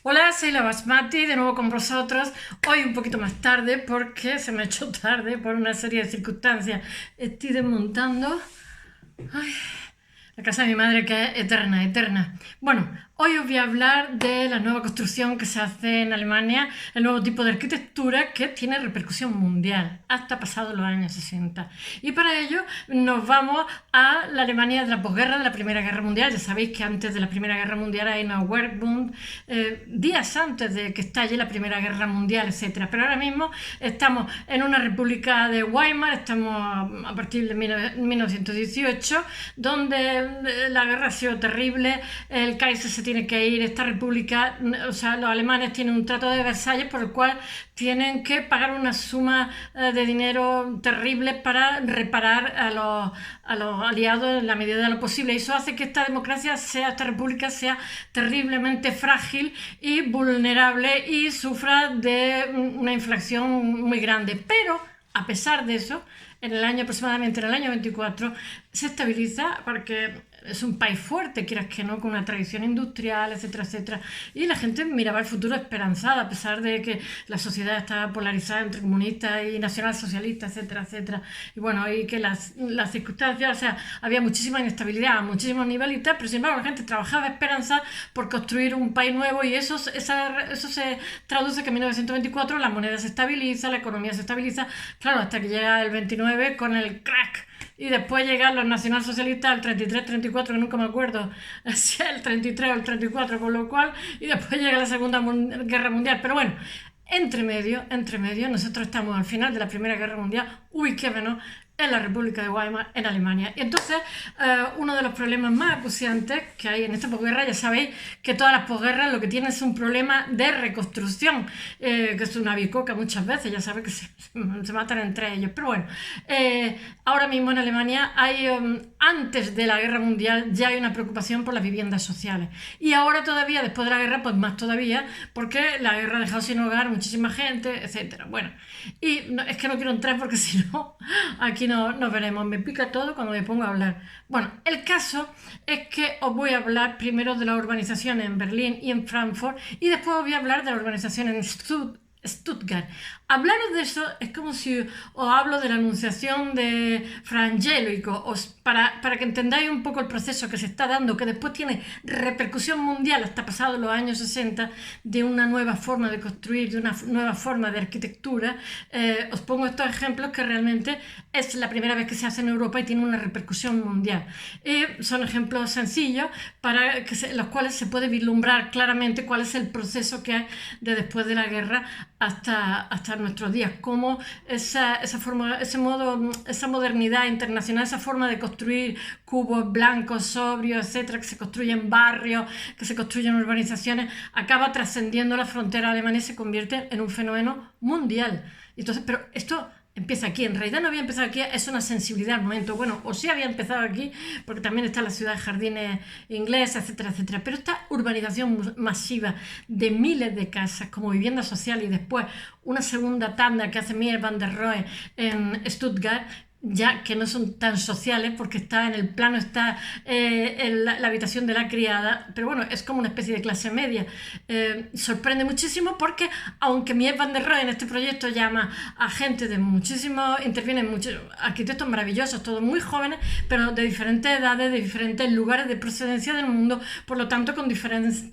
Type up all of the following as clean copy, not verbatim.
Hola, soy la Basmati, de nuevo con vosotros. Hoy un poquito más tarde porque se me ha hecho tarde por una serie de circunstancias. Estoy desmontando la casa de mi madre, que es eterna, eterna. Bueno, hoy os voy a hablar de la nueva construcción que se hace en Alemania, el nuevo tipo de arquitectura que tiene repercusión mundial, hasta pasados los años 60. Y para ello nos vamos a la Alemania de la posguerra, de la Primera Guerra Mundial. Ya sabéis que antes de la Primera Guerra Mundial hay una Werkbund, días antes de que estalle la Primera Guerra Mundial, etc. Pero ahora mismo estamos en una república de Weimar, estamos a partir de 1918, donde la guerra ha sido terrible, el Kaiser se tiene que ir, esta república, o sea, los alemanes tienen un trato de Versalles por el cual tienen que pagar una suma de dinero terrible para reparar a los aliados en la medida de lo posible. Y eso hace que esta democracia esta república sea terriblemente frágil y vulnerable y sufra de una inflación muy grande. Pero, a pesar de eso, aproximadamente en el año 24, se estabiliza porque es un país fuerte, quieras que no, con una tradición industrial, etcétera, etcétera. Y la gente miraba el futuro esperanzada, a pesar de que la sociedad estaba polarizada entre comunistas y nacionalsocialistas, etcétera, etcétera. Y bueno, y que las circunstancias, o sea, había muchísima inestabilidad a muchísimos niveles y tal, pero sin embargo la gente trabajaba esperanzada por construir un país nuevo y eso se traduce que en 1924 la moneda se estabiliza, la economía se estabiliza, claro, hasta que llega el 29 con el crack. Y después llegan los nacionalsocialistas al 33, 34, que nunca me acuerdo si es el 33 o el 34, con lo cual, y después llega la Segunda Guerra Mundial. Pero bueno, entre medio, nosotros estamos al final de la Primera Guerra Mundial, ubiquémonos en la República de Weimar, en Alemania. Y entonces, uno de los problemas más acuciantes que hay en esta posguerra, ya sabéis que todas las posguerras lo que tienen es un problema de reconstrucción, que es una bicoca muchas veces, ya sabéis que se matan entre ellos. Pero bueno, ahora mismo en Alemania antes de la guerra mundial ya hay una preocupación por las viviendas sociales. Y ahora todavía, después de la guerra, pues más todavía, porque la guerra ha dejado sin hogar a muchísima gente, etcétera. Bueno, y no, es que no quiero entrar porque si no, aquí no nos veremos, me pica todo cuando me pongo a hablar. Bueno, el caso es que os voy a hablar primero de la urbanización en Berlín y en Frankfurt y después os voy a hablar de la urbanización en Stuttgart. Hablaros de eso es como si os hablo de la anunciación de Frangélico, para que entendáis un poco el proceso que se está dando, que después tiene repercusión mundial hasta pasados los años 60, de una nueva forma de construir, de una nueva forma de arquitectura. Os pongo estos ejemplos que realmente es la primera vez que se hace en Europa y tiene una repercusión mundial. Son ejemplos sencillos para los cuales se puede vislumbrar claramente cuál es el proceso que hay de después de la guerra hasta nuestros días, cómo esa modernidad internacional, esa forma de construir cubos blancos, sobrios, etcétera, que se construyen barrios, que se construyen urbanizaciones, acaba trascendiendo la frontera alemana y se convierte en un fenómeno mundial. Entonces, pero esto empieza aquí, en realidad no había empezado aquí, es una sensibilidad al momento, bueno, o sí había empezado aquí, porque también está la ciudad de jardines inglesa, etcétera, etcétera, pero esta urbanización masiva de miles de casas como vivienda social y después una segunda tanda que hace Mies van der Rohe en Stuttgart, ya que no son tan sociales porque está en el plano, está en la habitación de la criada, pero bueno, es como una especie de clase media. Sorprende muchísimo porque aunque Mies van der Rohe en este proyecto llama a gente de muchísimos, intervienen muchos arquitectos maravillosos, todos muy jóvenes, pero de diferentes edades, de diferentes lugares de procedencia del mundo, por lo tanto con diferentes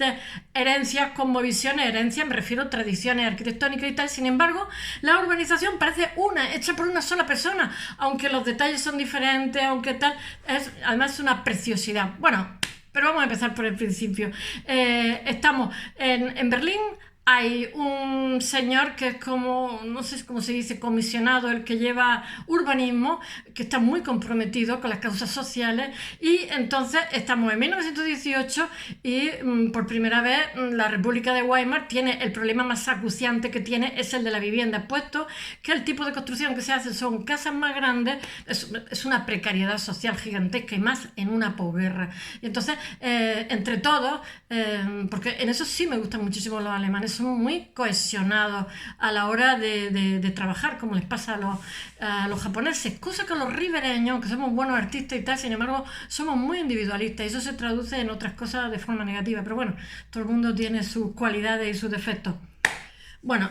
herencias, cosmovisiones, herencias, me refiero a tradiciones arquitectónicas y tal. Sin embargo, la urbanización parece hecha por una sola persona, aunque los detalles son diferentes, aunque tal, además es una preciosidad. Bueno, pero vamos a empezar por el principio. Estamos en Berlín. Hay un señor que es como, no sé cómo se dice, comisionado, el que lleva urbanismo, que está muy comprometido con las causas sociales, y entonces estamos en 1918 y por primera vez la República de Weimar tiene el problema más acuciante que tiene, es el de la vivienda, puesto que el tipo de construcción que se hace son casas más grandes, es una precariedad social gigantesca y más en una posguerra. Y entonces, entre todos, porque en eso sí me gustan muchísimo los alemanes, son muy cohesionados a la hora de trabajar, como les pasa a los japoneses, cosa que los ribereños, que somos buenos artistas y tal, sin embargo, somos muy individualistas y eso se traduce en otras cosas de forma negativa. Pero bueno, todo el mundo tiene sus cualidades y sus defectos. Bueno,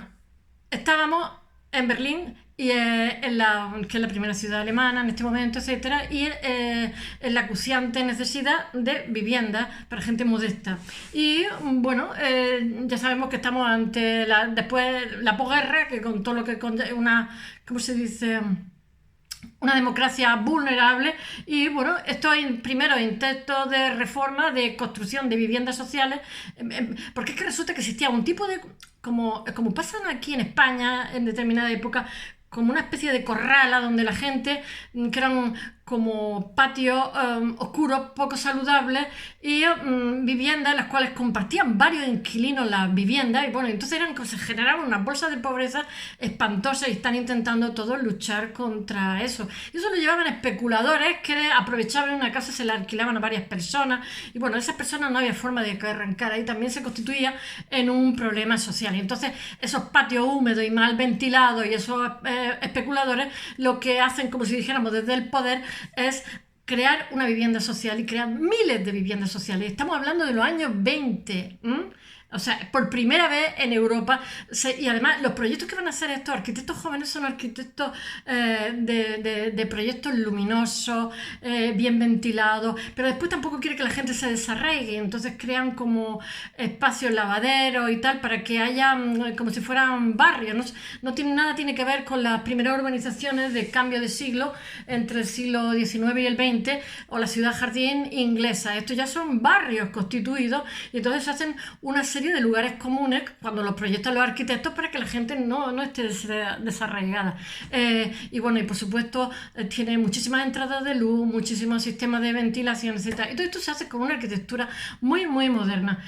estábamos en Berlín, y que es la primera ciudad alemana en este momento, etcétera, y en la acuciante necesidad de vivienda para gente modesta. Y bueno, ya sabemos que estamos ante después la posguerra, que con todo lo que ¿cómo se dice? Una democracia vulnerable y bueno, estos primeros intentos de reforma, de construcción de viviendas sociales, porque es que resulta que existía un tipo de, como pasan aquí en España en determinada época, como una especie de corrala donde la gente, que eran como patios oscuros, poco saludables, y viviendas en las cuales compartían varios inquilinos las viviendas, y bueno, entonces se generaban unas bolsas de pobreza espantosas y están intentando todos luchar contra eso. Y eso lo llevaban especuladores que aprovechaban una casa, se la alquilaban a varias personas, y bueno, esas personas no había forma de que arrancar, ahí también se constituía en un problema social. Y entonces esos patios húmedos y mal ventilados y esos especuladores lo que hacen, como si dijéramos desde el poder, es crear una vivienda social y crear miles de viviendas sociales. Estamos hablando de los años 20. O sea, por primera vez en Europa, y además los proyectos que van a hacer estos arquitectos jóvenes son arquitectos de proyectos luminosos, bien ventilados, pero después tampoco quiere que la gente se desarraigue, entonces crean como espacios lavaderos y tal para que haya como si fueran barrios. Nada tiene que ver con las primeras urbanizaciones de cambio de siglo entre el siglo XIX y el XX o la ciudad jardín inglesa. Estos ya son barrios constituidos y entonces se hacen una serie de lugares comunes cuando los proyectan los arquitectos para que la gente no esté desarraigada. Y bueno, y por supuesto tiene muchísimas entradas de luz, muchísimos sistemas de ventilación, etc. Y todo esto se hace con una arquitectura muy, muy moderna.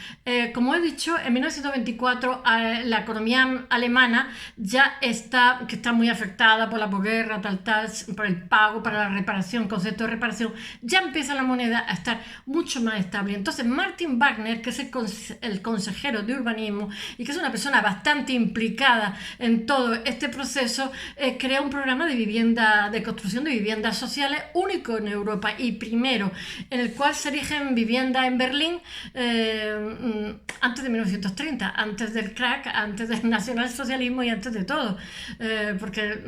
Como he dicho, en 1924 la economía alemana que está muy afectada por la posguerra, tal, por el pago, para la reparación, concepto de reparación, ya empieza la moneda a estar mucho más estable. Entonces Martin Wagner, que es el consejero de urbanismo y que es una persona bastante implicada en todo este proceso, crea un programa de construcción de viviendas sociales único en Europa y primero, en el cual se erigen viviendas en Berlín antes de 1930, antes del crack, antes del nacionalsocialismo y antes de todo, porque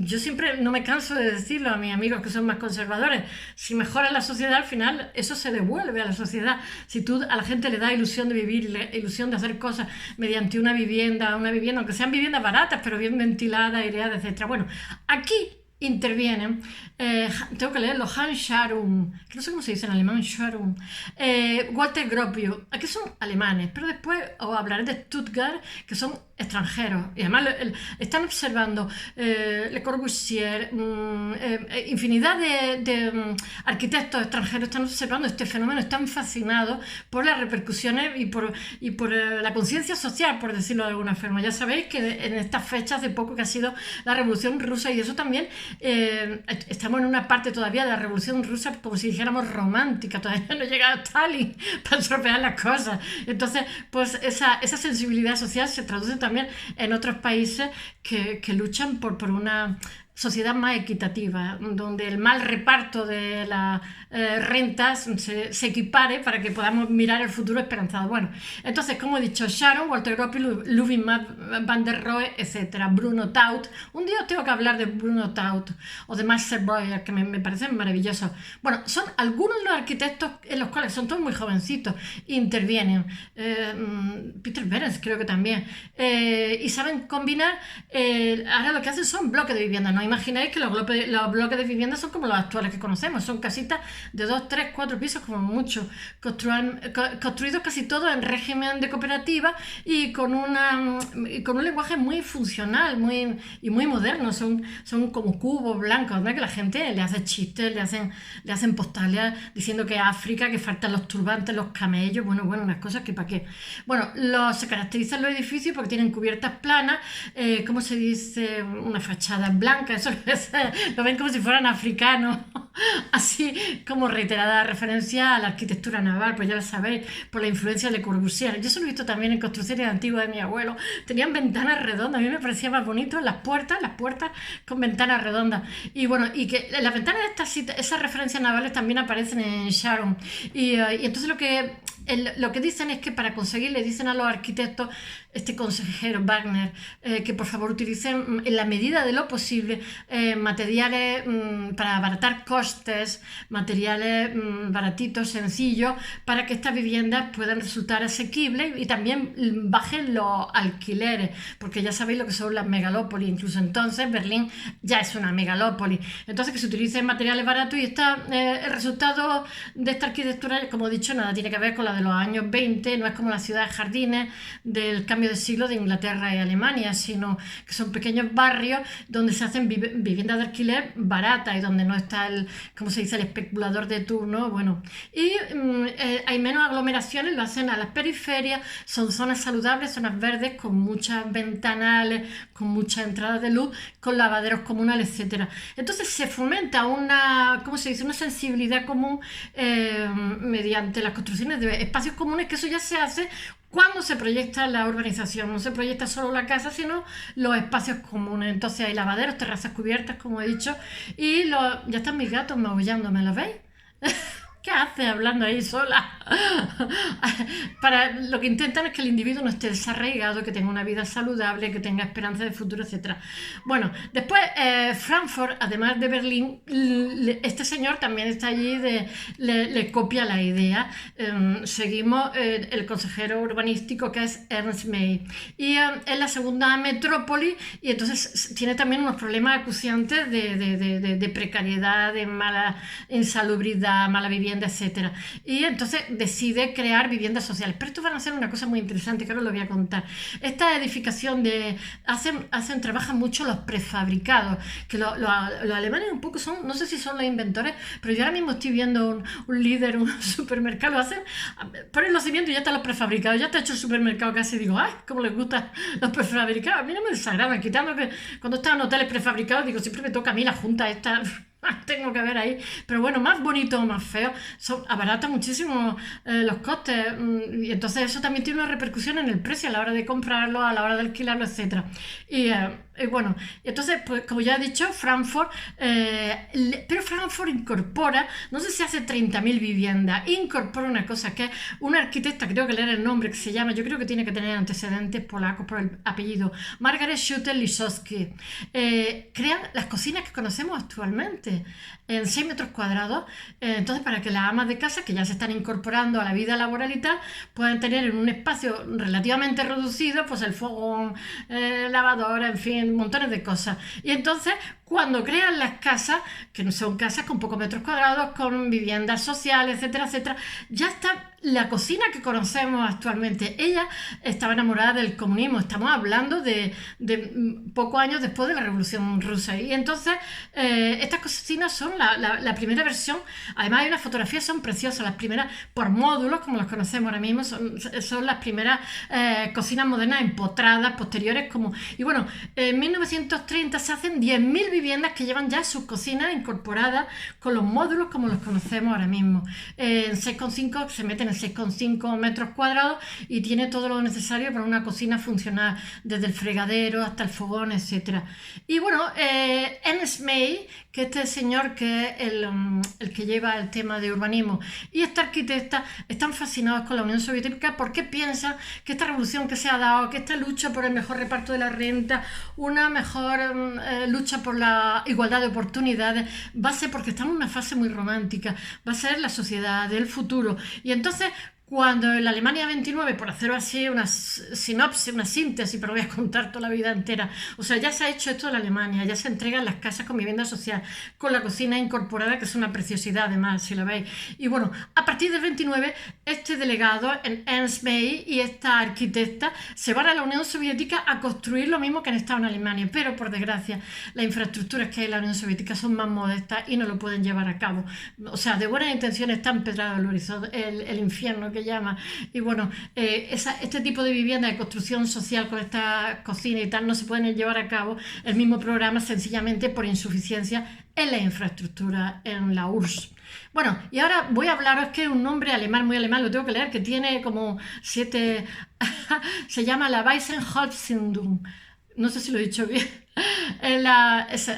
yo siempre no me canso de decirlo a mis amigos que son más conservadores: si mejora la sociedad, al final eso se devuelve a la sociedad. Si tú a la gente le das ilusión de vivir, ilusión de hacer cosas mediante una vivienda, aunque sean viviendas baratas, pero bien ventiladas, aireadas, etc. Bueno, aquí intervienen, tengo que leerlo, Hans Scharum, que no sé cómo se dice en alemán, Scharum, Walter Gropius, aquí son alemanes, pero después os hablaré de Stuttgart, que son extranjeros, y además están observando Le Corbusier, infinidad de arquitectos extranjeros están observando este fenómeno, están fascinados por las repercusiones y por la conciencia social, por decirlo de alguna forma. Ya sabéis que en estas fechas de poco que ha sido la Revolución Rusa, y eso también estamos en una parte todavía de la Revolución Rusa como si dijéramos romántica, todavía no llega Stalin para estropear las cosas. Entonces, pues esa sensibilidad social se traduce también en otros países que luchan por una sociedad más equitativa, donde el mal reparto de las rentas se equipare para que podamos mirar el futuro esperanzado. Bueno, entonces, como he dicho, Sharon, Walter Gropius, Ludwig van der Rohe, etc., Bruno Taut. Un día os tengo que hablar de Bruno Taut o de Marcel Breuer, que me parecen maravillosos. Bueno, son algunos de los arquitectos en los cuales son todos muy jovencitos, intervienen. Peter Behrens creo que también. Y saben combinar, ahora lo que hacen son bloques de vivienda, ¿no? Imagináis que los bloques de vivienda son como los actuales que conocemos, son casitas de 2, 3, 4 pisos como mucho, construidos casi todos en régimen de cooperativa y con un lenguaje muy funcional y muy moderno, son como cubos blancos, ¿no? Que la gente le hace chistes, le hacen postales diciendo que África, que faltan los turbantes, los camellos, bueno, unas cosas que para qué. Bueno, se caracterizan los edificios porque tienen cubiertas planas, ¿cómo se dice? Una fachada blanca, que eso lo ven como si fueran africanos, así como reiterada referencia a la arquitectura naval, pues ya lo sabéis, por la influencia de Le Corbusier. Yo eso lo he visto también en construcciones antiguas de mi abuelo, tenían ventanas redondas, a mí me parecía más bonito las puertas con ventanas redondas. Y bueno, y que las ventanas de esas referencias navales también aparecen en Sharon. Y entonces lo que dicen es que para conseguir, le dicen a los arquitectos, este consejero Wagner, que por favor utilicen en la medida de lo posible materiales para abaratar costes, materiales baratitos, sencillos, para que estas viviendas puedan resultar asequibles y también bajen los alquileres, porque ya sabéis lo que son las megalópolis, incluso entonces Berlín ya es una megalópolis. Entonces que se utilicen materiales baratos y el resultado de esta arquitectura, como he dicho, nada tiene que ver con la de los años 20, no es como las ciudades jardines del cambio de siglo de Inglaterra y Alemania, sino que son pequeños barrios donde se hacen viviendas de alquiler baratas y donde no está como se dice, el especulador de turno. Bueno, y hay menos aglomeraciones, lo hacen a las periferias, son zonas saludables, zonas verdes con muchas ventanales, con muchas entradas de luz, con lavaderos comunales, etcétera. Entonces se fomenta ¿cómo se dice? Una sensibilidad común mediante las construcciones de espacios comunes, que eso ya se hace cuando se proyecta la urbanización. No se proyecta solo la casa, sino los espacios comunes. Entonces hay lavaderos, terrazas cubiertas, como he dicho, y ya están mis gatos maullándome, ¿los veis? ¿Qué haces hablando ahí sola? Lo que intentan es que el individuo no esté desarraigado, que tenga una vida saludable, que tenga esperanza de futuro, etc. Bueno, después Frankfurt, además de Berlín, este señor también está allí, le copia la idea. Seguimos el consejero urbanístico, que es Ernst May. Y es la segunda metrópoli, y entonces tiene también unos problemas acuciantes de precariedad, de mala insalubridad, mala vivienda, etcétera. Y entonces decide crear viviendas sociales. Pero esto van a hacer una cosa muy interesante que ahora os lo voy a contar. Esta edificación trabajan mucho los prefabricados, que los alemanes un poco son, no sé si son los inventores, pero yo ahora mismo estoy viendo un líder, un supermercado, lo hacen, ponen los cimientos y ya están los prefabricados, ya está hecho el supermercado casi, digo, ¡ay, cómo les gustan los prefabricados! A mí no me desagradan, quitando que cuando están en hoteles prefabricados, digo, siempre me toca a mí la junta esta... Tengo que ver ahí, pero bueno, más bonito o más feo, abarata muchísimo los costes, y entonces eso también tiene una repercusión en el precio a la hora de comprarlo, a la hora de alquilarlo, etcétera. Y bueno, entonces, pues como ya he dicho, Frankfurt, pero Frankfurt incorpora, no sé si hace 30.000 viviendas, incorpora una cosa que es una arquitecta, creo que leer el nombre, que se llama, yo creo que tiene que tener antecedentes polacos por el apellido, Margaret Schuster-Lisowski. Crean las cocinas que conocemos actualmente en 6 metros cuadrados, entonces para que las amas de casa que ya se están incorporando a la vida laboral y tal, puedan tener en un espacio relativamente reducido pues el fogón, lavadora, en fin, montones de cosas. Y entonces cuando crean las casas, que no son casas con pocos metros cuadrados, con viviendas sociales, etcétera, etcétera, ya está la cocina que conocemos actualmente. Ella estaba enamorada del comunismo, estamos hablando de pocos años después de la Revolución Rusa, y entonces estas cocinas son la primera versión. Además hay unas fotografías, son preciosas, las primeras por módulos, como las conocemos ahora mismo, son las primeras cocinas modernas empotradas, posteriores, y bueno, en 1930 se hacen 10.000 viviendas que llevan ya sus cocinas incorporadas con los módulos como los conocemos ahora mismo. En 6,5 se meten en 6,5 metros cuadrados y tiene todo lo necesario para una cocina funcional, desde el fregadero hasta el fogón, etcétera. Y bueno, Ernst May, que este señor que es el que lleva el tema de urbanismo, y esta arquitecta están fascinados con la Unión Soviética porque piensan que esta revolución que se ha dado, que esta lucha por el mejor reparto de la renta, una mejor lucha por la igualdad de oportunidades, va a ser porque estamos en una fase muy romántica, va a ser la sociedad del futuro. Y entonces, cuando en la Alemania 29, por hacer así una sinopsis, una síntesis, pero voy a contar toda la vida entera, o sea, ya se ha hecho esto en la Alemania, ya se entregan las casas con vivienda social, con la cocina incorporada, que es una preciosidad además, si la veis. Y bueno, a partir del 29, este delegado, Ernst May, y esta arquitecta se van a la Unión Soviética a construir lo mismo que han estado en Alemania, pero por desgracia, las infraestructuras que hay en la Unión Soviética son más modestas y no lo pueden llevar a cabo. O sea, de buenas intenciones está empedrado el infierno que le llama. Y bueno, este tipo de vivienda de construcción social con esta cocina y tal no se pueden llevar a cabo el mismo programa sencillamente por insuficiencia en la infraestructura, en la URSS. Bueno, y ahora voy a hablaros que un nombre alemán, muy alemán, lo tengo que leer, que tiene como 7... se llama la Weissenhof-Siedlung. No sé si lo he dicho bien.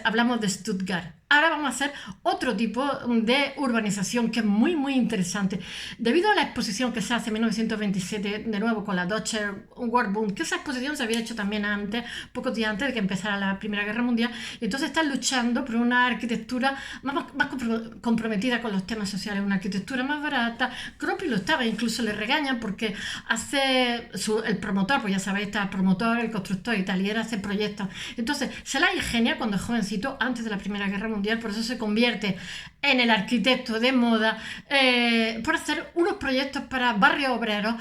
Hablamos de Stuttgart. Ahora vamos a hacer otro tipo de urbanización que es muy muy interesante. Debido a la exposición que se hace en 1927, de nuevo con la Deutsche Warbund, que esa exposición se había hecho también antes, pocos días antes de que empezara la Primera Guerra Mundial, y entonces están luchando por una arquitectura más comprometida con los temas sociales, una arquitectura más barata. Croppi lo estaba, incluso le regañan porque hace el promotor, pues ya sabéis, está el promotor, el constructor y tal, y él hace proyectos. Entonces se la ingenia cuando es jovencito, antes de la Primera Guerra Mundial, por eso se convierte en el arquitecto de moda, por hacer unos proyectos para barrios obreros,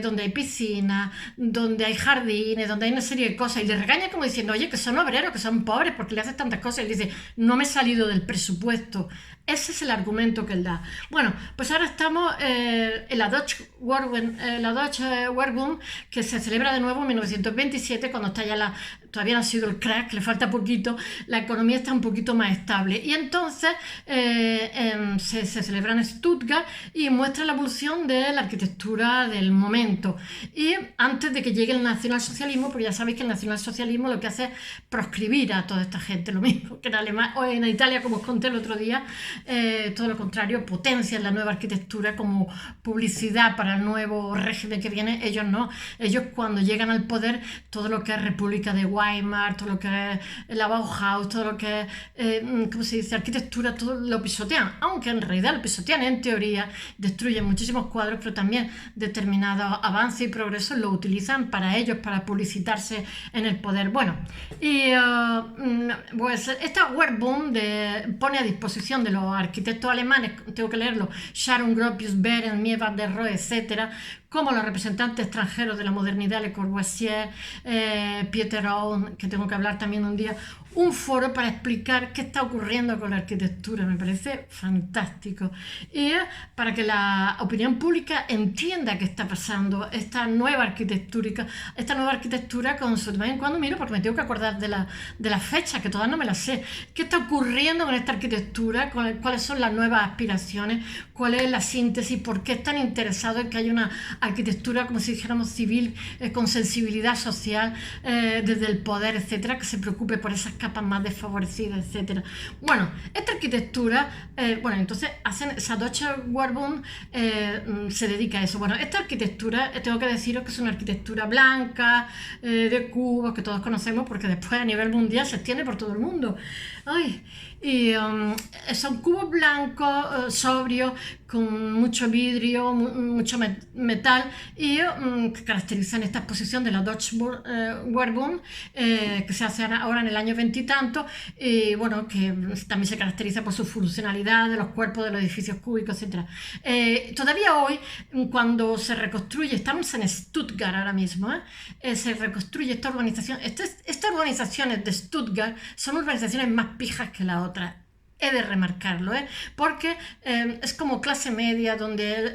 donde hay piscinas, donde hay jardines, donde hay una serie de cosas, y le regaña como diciendo, oye, que son obreros, que son pobres, porque le haces tantas cosas, y dice, no me he salido del presupuesto. Ese es el argumento que él da. Bueno, pues ahora estamos en la Deutsche Warbund, que se celebra de nuevo en 1927, cuando está ya todavía no ha sido el crack, le falta poquito, la economía está un poquito más estable. Y entonces se celebra en Stuttgart y muestra la evolución de la arquitectura del momento. Y antes de que llegue el nacionalsocialismo, porque ya sabéis que el nacionalsocialismo lo que hace es proscribir a toda esta gente, lo mismo que en Alemania o en Italia, como os conté el otro día. Todo lo contrario, potencian la nueva arquitectura como publicidad para el nuevo régimen que viene. Ellos no, ellos cuando llegan al poder, todo lo que es República de Weimar, todo lo que es la Bauhaus, todo lo que es, ¿cómo se dice?, arquitectura, todo lo pisotean, aunque en realidad lo pisotean en teoría, destruyen muchísimos cuadros, pero también determinados avances y progresos lo utilizan para ellos, para publicitarse en el poder. Bueno, y pues esta Warbund pone a disposición de los arquitectos alemanes, tengo que leerlo, Sharon Gropius, Behrens, Mies van der Rohe, etc., como los representantes extranjeros de la modernidad, Le Corbusier, Pieter Owen, que tengo que hablar también un día, un foro para explicar qué está ocurriendo con la arquitectura. Me parece fantástico. Y para que la opinión pública entienda qué está pasando, esta nueva arquitectura con su... De vez en cuando miro porque me tengo que acordar de la fecha, que todas no me las sé. ¿Qué está ocurriendo con esta arquitectura? ¿Cuáles son las nuevas aspiraciones? ¿Cuál es la síntesis? ¿Por qué están interesados en que haya una arquitectura, como si dijéramos, civil, con sensibilidad social, desde el poder, etcétera, que se preocupe por esas capas más desfavorecidas, etcétera? Bueno, esta arquitectura, entonces hacen esa Deutsche Warbund, se dedica a eso. Bueno, esta arquitectura, tengo que deciros que es una arquitectura blanca, de cubos, que todos conocemos porque después a nivel mundial se extiende por todo el mundo. Ay, y son cubos blancos, sobrios, con mucho vidrio, mucho metal, y que caracterizan esta exposición de la Deutsche Warbund, que se hace ahora en el año 20 y tanto, y bueno, que también se caracteriza por su funcionalidad de los cuerpos de los edificios cúbicos, etc. Todavía hoy, cuando se reconstruye, estamos en Stuttgart ahora mismo, se reconstruye esta urbanización. Estas urbanizaciones de Stuttgart son urbanizaciones más pijas que la otra. He de remarcarlo, porque es como clase media, donde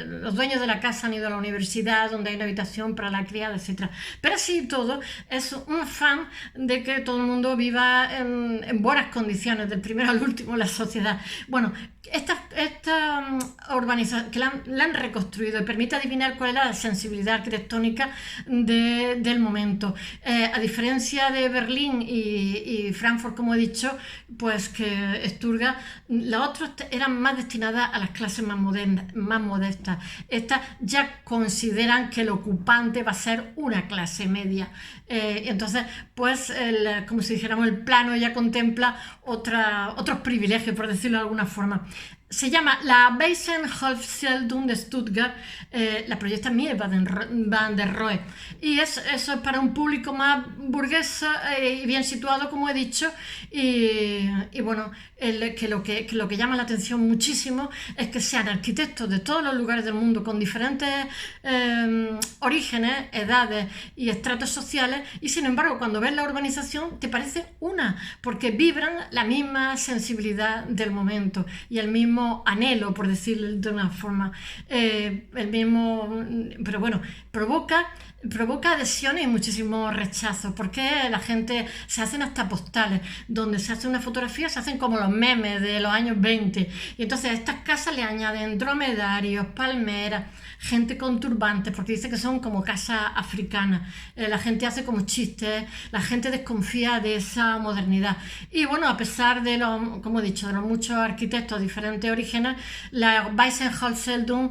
los dueños de la casa han ido a la universidad, donde hay una habitación para la criada, etc. Pero así y todo, es un afán de que todo el mundo viva en buenas condiciones, del primero al último en la sociedad. Bueno, esta urbanización que la han reconstruido y permite adivinar cuál era la sensibilidad arquitectónica del momento. A diferencia de Berlín y Frankfurt, como he dicho, pues que Stuttgart, las otras eran más destinadas a las clases más modestas. Estas ya consideran que el ocupante va a ser una clase media. Entonces, pues, como si dijéramos, el plano ya contempla otros privilegios, por decirlo de alguna forma. Se llama la Weissenhof-Siedlung de Stuttgart, la proyecta Mies van der Rohe, y eso es para un público más burgués y bien situado, como he dicho, y bueno, que lo que llama la atención muchísimo es que sean arquitectos de todos los lugares del mundo con diferentes orígenes, edades y estratos sociales, y sin embargo cuando ves la urbanización te parece una, porque vibran la misma sensibilidad del momento y el mismo mismo anhelo, por decirlo de una forma, el mismo, pero bueno, provoca adhesiones y muchísimos rechazos, porque la gente se hacen hasta postales, donde se hace una fotografía, se hacen como los memes de los años 20, y entonces a estas casas le añaden dromedarios, palmeras, gente con turbantes, porque dice que son como casas africanas. La gente hace como chistes, la gente desconfía de esa modernidad. Y bueno, a pesar de los, como he dicho, de los muchos arquitectos de diferentes orígenes, la Weissenholzheldung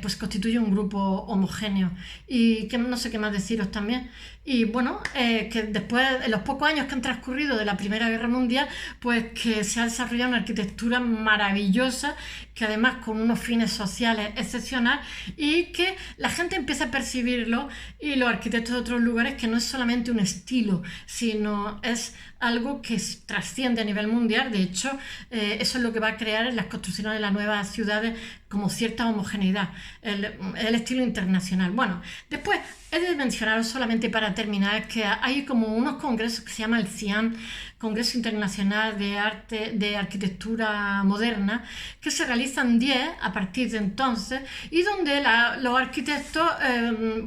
pues constituye un grupo homogéneo. Y que no sé qué más deciros también. Y bueno, que después, en los pocos años que han transcurrido de la Primera Guerra Mundial, pues que se ha desarrollado una arquitectura maravillosa, que además con unos fines sociales excepcionales, y que la gente empieza a percibirlo, y los arquitectos de otros lugares, que no es solamente un estilo, sino es algo que trasciende a nivel mundial. De hecho, eso es lo que va a crear en las construcciones de las nuevas ciudades como cierta homogeneidad, el estilo internacional. Bueno, después he de mencionaros solamente para terminar que hay como unos congresos que se llama el CIAM, Congreso Internacional de Arte de Arquitectura Moderna, que se realizan 10 a partir de entonces, y donde los arquitectos,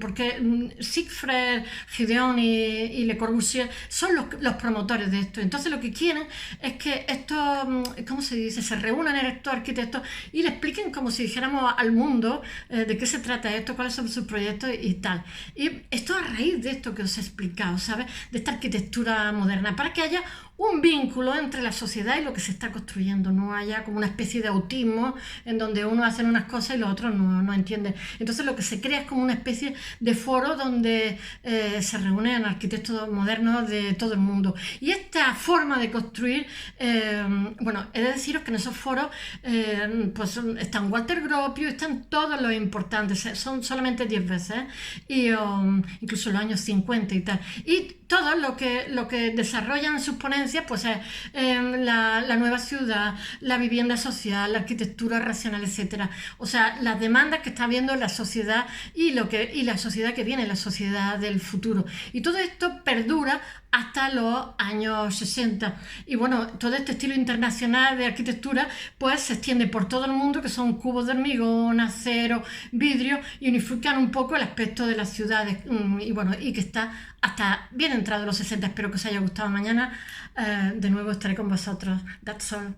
porque Siegfried, Gideon y Le Corbusier son los promotores de esto. Entonces lo que quieren es que estos, ¿cómo se dice?, se reúnan estos arquitectos y le expliquen, como si dijéramos al mundo, de qué se trata esto, cuáles son sus proyectos y tal. Y esto a raíz de esto que os he explicado, ¿sabes?, de esta arquitectura moderna, para que haya un vínculo entre la sociedad y lo que se está construyendo, no haya como una especie de autismo en donde uno hace unas cosas y los otros no entienden. Entonces lo que se crea es como una especie de foro donde se reúnen arquitectos modernos de todo el mundo. Y esta forma de construir, bueno, he de deciros que en esos foros pues están Walter Gropius, están todos los importantes, son solamente 10 veces, y incluso en los años 50 y tal. Y todo lo que desarrollan sus ponencias pues es la nueva ciudad, la vivienda social, la arquitectura racional, etcétera. O sea, las demandas que está viendo la sociedad y la sociedad que viene, la sociedad del futuro. Y todo esto perdura hasta los años 60. Y bueno, todo este estilo internacional de arquitectura pues se extiende por todo el mundo, que son cubos de hormigón, acero, vidrio, y unifican un poco el aspecto de las ciudades. Y bueno, y que está hasta bien entrado los 60. Espero que os haya gustado. Mañana de nuevo estaré con vosotros. That's all.